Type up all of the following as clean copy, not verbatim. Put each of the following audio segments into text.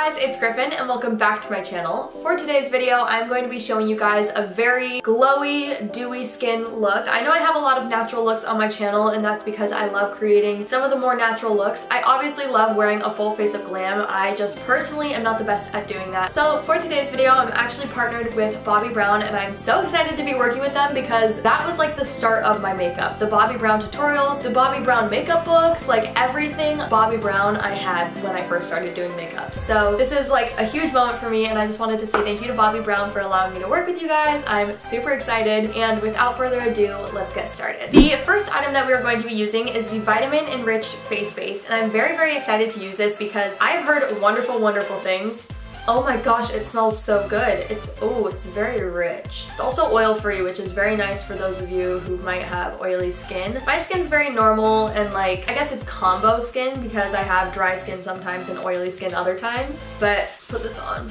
guys, it's Griffin and welcome back to my channel. For today's video, I'm going to be showing you guys a very glowy, dewy skin look. I know I have a lot of natural looks on my channel and that's because I love creating some of the more natural looks. I obviously love wearing a full face of glam. I just personally am not the best at doing that. So for today's video, I'm actually partnered with Bobbi Brown and I'm so excited to be working with them because that was like the start of my makeup. The Bobbi Brown tutorials, the Bobbi Brown makeup books, like everything Bobbi Brown I had when I first started doing makeup. So this is like a huge moment for me and I just wanted to say thank you to Bobbi Brown for allowing me to work with you guys. I'm super excited and without further ado, let's get started. The first item that we are going to be using is the Vitamin Enriched Face Base and I'm very excited to use this because I have heard wonderful things. Oh my gosh, it smells so good. It's very rich. It's also oil-free, which is very nice for those of you who might have oily skin. My skin's very normal and like, I guess it's combo skin because I have dry skin sometimes and oily skin other times. But let's put this on.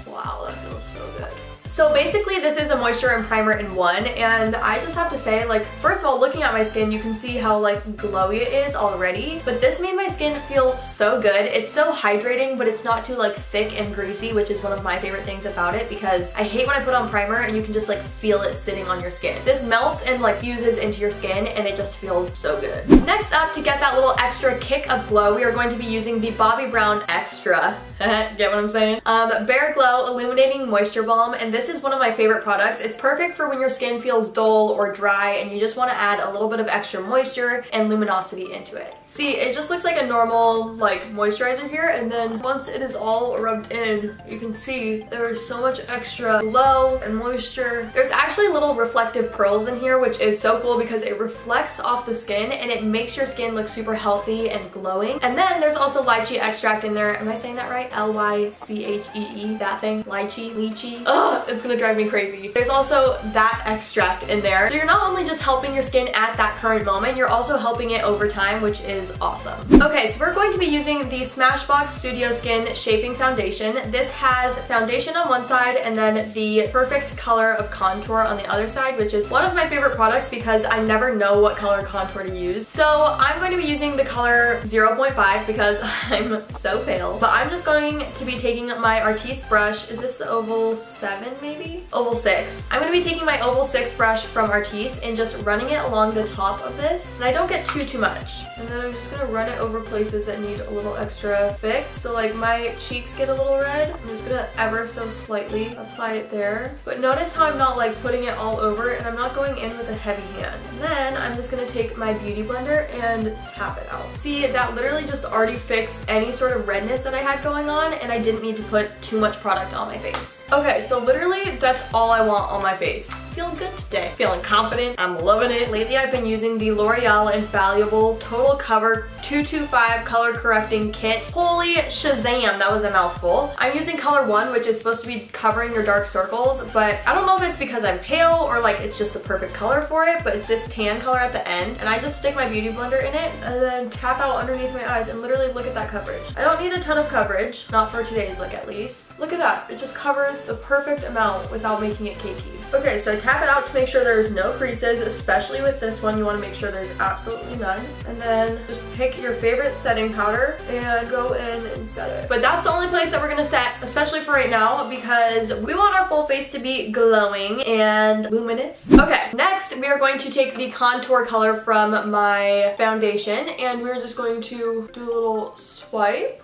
Wow, that feels so good. So basically this is a moisture and primer in one and I just have to say, like, first of all, looking at my skin you can see how like glowy it is already, but this made my skin feel so good. It's so hydrating but it's not too like thick and greasy, which is one of my favorite things about it because I hate when I put on primer and you can just like feel it sitting on your skin. This melts and like fuses into your skin and it just feels so good. Next up, to get that little extra kick of glow, we are going to be using the Bobbi Brown Extra, get what I'm saying? Bare Glow Illuminating Moisture Balm, and this is one of my favorite products. It's perfect for when your skin feels dull or dry and you just want to add a little bit of extra moisture and luminosity into it. See, it just looks like a normal like moisturizer here, and then once it is all rubbed in, you can see there is so much extra glow and moisture. There's actually little reflective pearls in here, which is so cool because it reflects off the skin and it makes your skin look super healthy and glowing. And then there's also lychee extract in there. Am I saying that right? L-Y-C-H-E-E, that thing? Lychee? Ugh, it's gonna drive me crazy. There's also that extract in there. So you're not only just helping your skin at that current moment, you're also helping it over time, which is awesome. Okay, so we're going to be using the Smashbox Studio Skin Shaping Foundation. This has foundation on one side and then the perfect color of contour on the other side, which is one of my favorite products because I never know what color contour to use. So I'm going to be using the color 0.5 because I'm so pale. But I'm just going to be taking my Artiste brush. Is this the Oval 7 maybe? Oval 6. I'm going to be taking my Oval 6 brush from Artiste and just running it along the top of this. And I don't get too much. And then I'm just going to run it over places that need a little extra fix. So like my cheeks get a little red. I'm just going to ever so slightly apply it there. But notice how I'm not like putting it all over and I'm not going in with a heavy hand. And then I'm just going to take my beauty blender and tap it out. See, that literally just already fixed any sort of redness that I had going on and I didn't need to put too much product on my face. Okay, so literally that's all I want on my face. Feeling good today. Feeling confident. I'm loving it. Lately I've been using the L'Oreal Infallible Total Cover 225 Color Correcting Kit. Holy Shazam, that was a mouthful. I'm using color 1, which is supposed to be covering your dark circles, but I don't know if it's because I'm pale or like it's just the perfect color for it, but it's this tan color at the end, and I just stick my beauty blender in it and then tap out underneath my eyes and literally look at that coverage. I don't need a ton of coverage, not for today's look at least. Look at that, it just covers the perfect amount without making it cakey. Okay, so I tap it out to make sure there's no creases, especially with this one, you want to make sure there's absolutely none. And then just pick your favorite setting powder and go in and set it. But that's the only place that we're gonna set, especially for right now, because we want our full face to be glowing and luminous. Okay, next we are going to take the contour color from my foundation and we're just going to do a little swipe.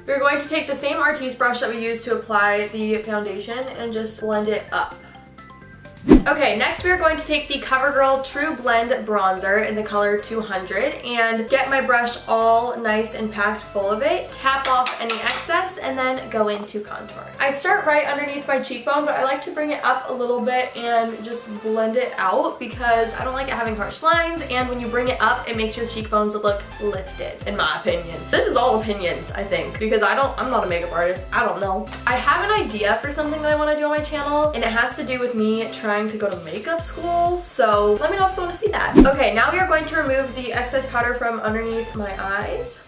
We're going to take the same Artiste brush that we used to apply the foundation and just blend it up. Okay, next we are going to take the CoverGirl Trublend Bronzer in the color 200 and get my brush all nice and packed full of it, tap off any excess, and then go into contour. I start right underneath my cheekbone, but I like to bring it up a little bit and just blend it out because I don't like it having harsh lines, and when you bring it up, it makes your cheekbones look lifted, in my opinion. This is all opinions, I think, because I'm not a makeup artist. I don't know. I have an idea for something that I want to do on my channel, and it has to do with me trying to go to makeup school, so let me know if you want to see that. Okay, now we are going to remove the excess powder from underneath my eyes.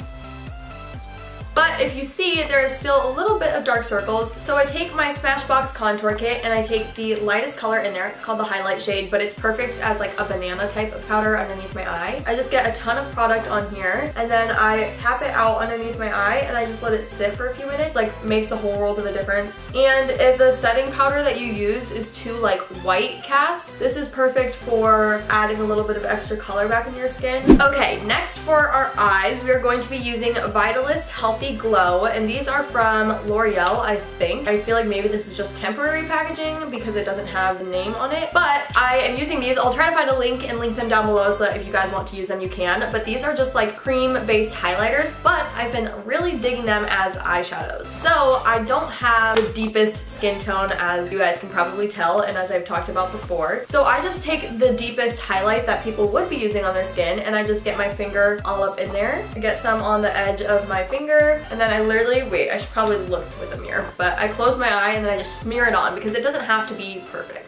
But if you see, there is still a little bit of dark circles, so I take my Smashbox Contour Kit and I take the lightest color in there. It's called the highlight shade, but it's perfect as like a banana type of powder underneath my eye. I just get a ton of product on here and then I tap it out underneath my eye and I just let it sit for a few minutes. Like, makes a whole world of a difference. And if the setting powder that you use is too like white cast, this is perfect for adding a little bit of extra color back into your skin. Okay, next for our eyes, we are going to be using Vitalist Healthy Glow, and these are from L'Oreal, I think. I feel like maybe this is just temporary packaging because it doesn't have the name on it, but I am using these. I'll try to find a link and link them down below so that if you guys want to use them, you can. But these are just like cream-based highlighters, but I've been really digging them as eyeshadows. So I don't have the deepest skin tone, as you guys can probably tell and as I've talked about before. So I just take the deepest highlight that people would be using on their skin and I just get my finger all up in there. I get some on the edge of my finger and then I literally, wait, I should probably look with a mirror, but I close my eye and then I just smear it on because it doesn't have to be perfect.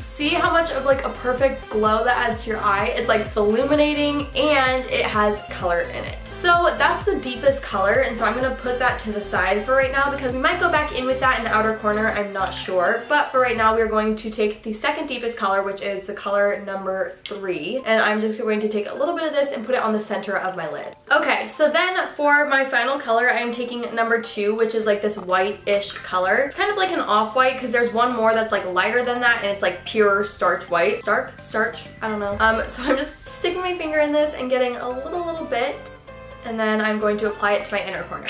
See how much of like a perfect glow that adds to your eye? It's like illuminating and it has color in it. So that's the deepest color, and so I'm gonna put that to the side for right now because we might go back in with that in the outer corner, I'm not sure. But for right now, we're going to take the second deepest color, which is the color number 3. And I'm just going to take a little bit of this and put it on the center of my lid. Okay, so then for my final color, I am taking number 2, which is like this white-ish color. It's kind of like an off-white because there's one more that's like lighter than that and it's like pure starch white. Starch? I don't know. So I'm just sticking my finger in this and getting a little bit, and then I'm going to apply it to my inner corner.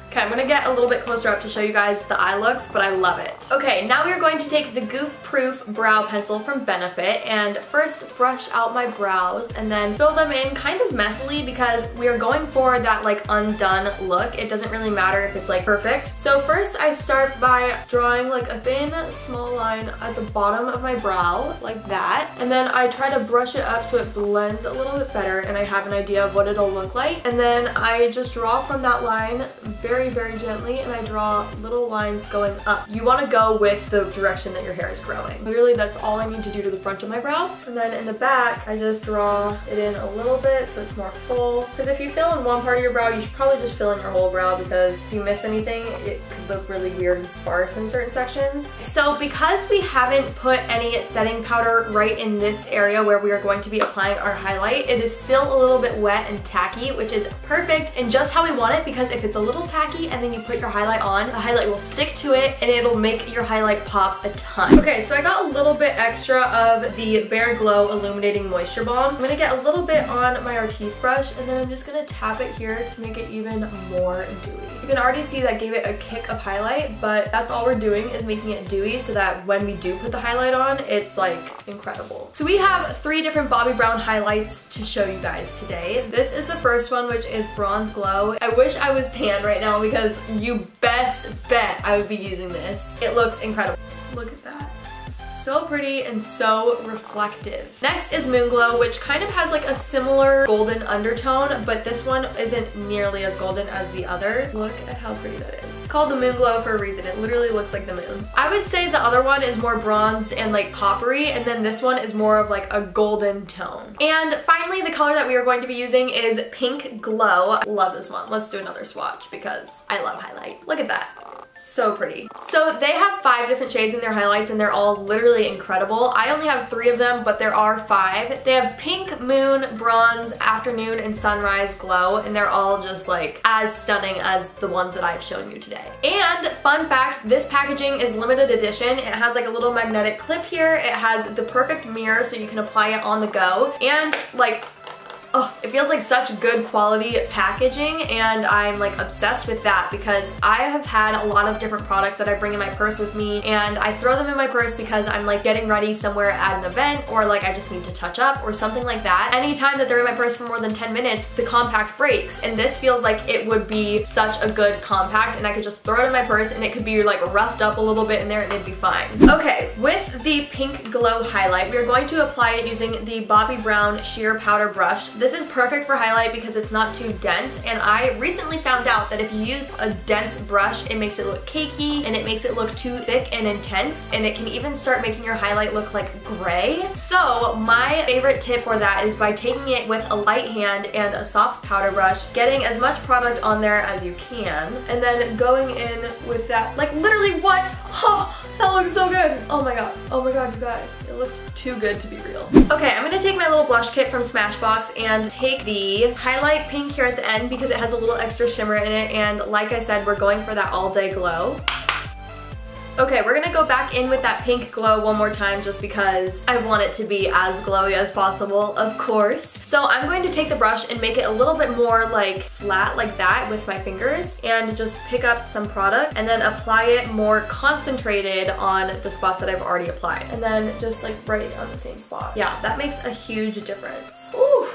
Okay, I'm gonna get a little bit closer up to show you guys the eye looks, but I love it. Okay, now we are going to take the Goof Proof Brow Pencil from Benefit and first brush out my brows and then fill them in kind of messily because we are going for that like undone look. It doesn't really matter if it's like perfect. So first I start by drawing like a thin, small line at the bottom of my brow, like that. And then I try to brush it up so it blends a little bit better and I have an idea of what it'll look like. And then I just draw from that line very gently and I draw little lines going up. You want to go with the direction that your hair is growing. Literally, that's all I need to do to the front of my brow. And then in the back, I just draw it in a little bit so it's more full. Because if you fill in one part of your brow, you should probably just fill in your whole brow because if you miss anything, it could look really weird and sparse in certain sections. So because we haven't put any setting powder right in this area where we are going to be applying our highlight, it is still a little bit wet and tacky, which is perfect and just how we want it because if it's a little tacky and then you put your highlight on, the highlight will stick to it and it'll make your highlight pop a ton. Okay, so I got a little bit extra of the Bare Glow Illuminating Moisture Balm. I'm gonna get a little bit on my Artiste brush and then I'm just gonna tap it here to make it even more dewy. You can already see that gave it a kick of highlight, but that's all we're doing is making it dewy so that when we do put the highlight on, it's like incredible. So we have 3 different Bobbi Brown highlights to show you guys today. This is the first one, which is Bronze Glow. I wish I was tan right now because you best bet I would be using this. It looks incredible. Look at that. So pretty and so reflective. Next is Moon Glow, which kind of has like a similar golden undertone, but this one isn't nearly as golden as the other. Look at how pretty that is. It's called the Moon Glow for a reason. It literally looks like the moon. I would say the other one is more bronzed and like coppery, and then this one is more of like a golden tone. And finally, the color that we are going to be using is Pink Glow. Love this one. Let's do another swatch because I love highlight. Look at that. So pretty. So they have 5 different shades in their highlights and they're all literally incredible. I only have 3 of them, but there are 5. They have Pink, Moon, Bronze, Afternoon, and Sunrise Glow, and they're all just like as stunning as the ones that I've shown you today. And fun fact, this packaging is limited edition. It has like a little magnetic clip here. It has the perfect mirror so you can apply it on the go. And like, oh, it feels like such good quality packaging and I'm like obsessed with that because I have had a lot of different products that I bring in my purse with me and I throw them in my purse because I'm like getting ready somewhere at an event or like I just need to touch up or something like that. Anytime that they're in my purse for more than 10 minutes, the compact breaks, and this feels like it would be such a good compact and I could just throw it in my purse and it could be like roughed up a little bit in there and it'd be fine. Okay, with the Pink Glow highlight, we are going to apply it using the Bobbi Brown Sheer Powder Brush. This is perfect for highlight because it's not too dense, and I recently found out that if you use a dense brush, it makes it look cakey and it makes it look too thick and intense, and it can even start making your highlight look like gray. So my favorite tip for that is by taking it with a light hand and a soft powder brush, getting as much product on there as you can, and then going in with that, like literally what? Oh, that looks so good. Oh my god, you guys. It looks too good to be real. Okay, I'm gonna take my little blush kit from Smashbox and take the highlight pink here at the end because it has a little extra shimmer in it, and like I said, we're going for that all day glow. Okay, we're gonna go back in with that pink glow one more time just because I want it to be as glowy as possible, of course. So I'm going to take the brush and make it a little bit more like flat like that with my fingers and just pick up some product and then apply it more concentrated on the spots that I've already applied. And then just like right on the same spot. Yeah, that makes a huge difference. Ooh.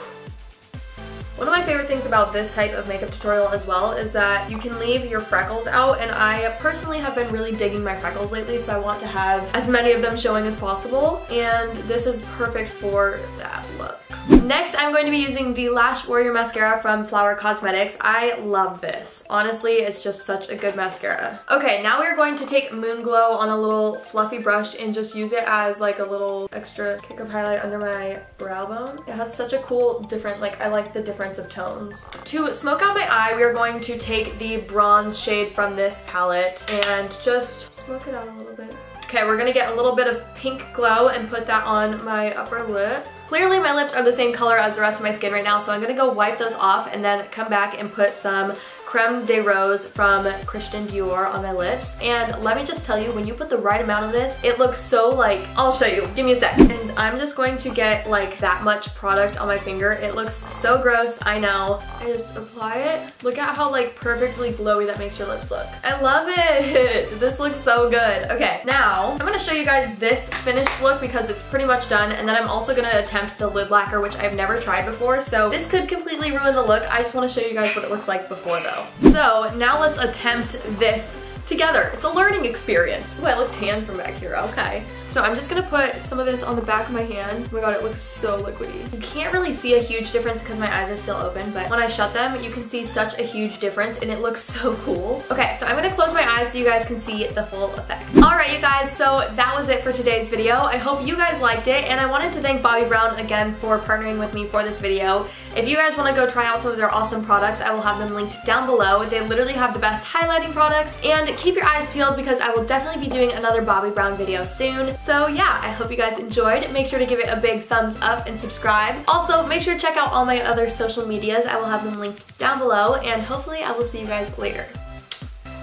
One of my favorite things about this type of makeup tutorial as well is that you can leave your freckles out, and I personally have been really digging my freckles lately, so I want to have as many of them showing as possible, and this is perfect for that look. Next, I'm going to be using the Lash Warrior Mascara from Flower Cosmetics. I love this. Honestly, it's just such a good mascara. Okay, now we're going to take Moon Glow on a little fluffy brush and just use it as like a little extra kick of highlight under my brow bone. It has such a cool different, like I like the difference of tones. To smoke out my eye, we are going to take the bronze shade from this palette and just smoke it out a little bit. Okay, we're gonna get a little bit of pink glow and put that on my upper lip. Clearly my lips are the same color as the rest of my skin right now, so I'm gonna go wipe those off and then come back and put some Creme de Rose from Christian Dior on my lips. And let me just tell you, when you put the right amount of this, it looks so like, I'll show you, give me a sec. And I'm just going to get like that much product on my finger. It looks so gross, I know. I just apply it. Look at how like perfectly glowy that makes your lips look. I love it. This looks so good. Okay, now I'm gonna show you guys this finished look because it's pretty much done, and then I'm also gonna attempt the lid lacquer, which I've never tried before, so this could completely ruin the look. I just wanna show you guys what it looks like before though. So now let's attempt this together. It's a learning experience. Oh, I look tan from back here. Okay. So I'm just gonna put some of this on the back of my hand. Oh my god, it looks so liquidy. You can't really see a huge difference because my eyes are still open, but when I shut them, you can see such a huge difference and it looks so cool. Okay, so I'm gonna close my eyes so you guys can see the full effect. Alright, you guys, so that was it for today's video. I hope you guys liked it, and I wanted to thank Bobbi Brown again for partnering with me for this video. If you guys want to go try out some of their awesome products, I will have them linked down below. They literally have the best highlighting products, and keep your eyes peeled because I will definitely be doing another Bobbi Brown video soon. So yeah, I hope you guys enjoyed. Make sure to give it a big thumbs up and subscribe. Also, make sure to check out all my other social medias. I will have them linked down below, and hopefully I will see you guys later.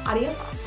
Adios.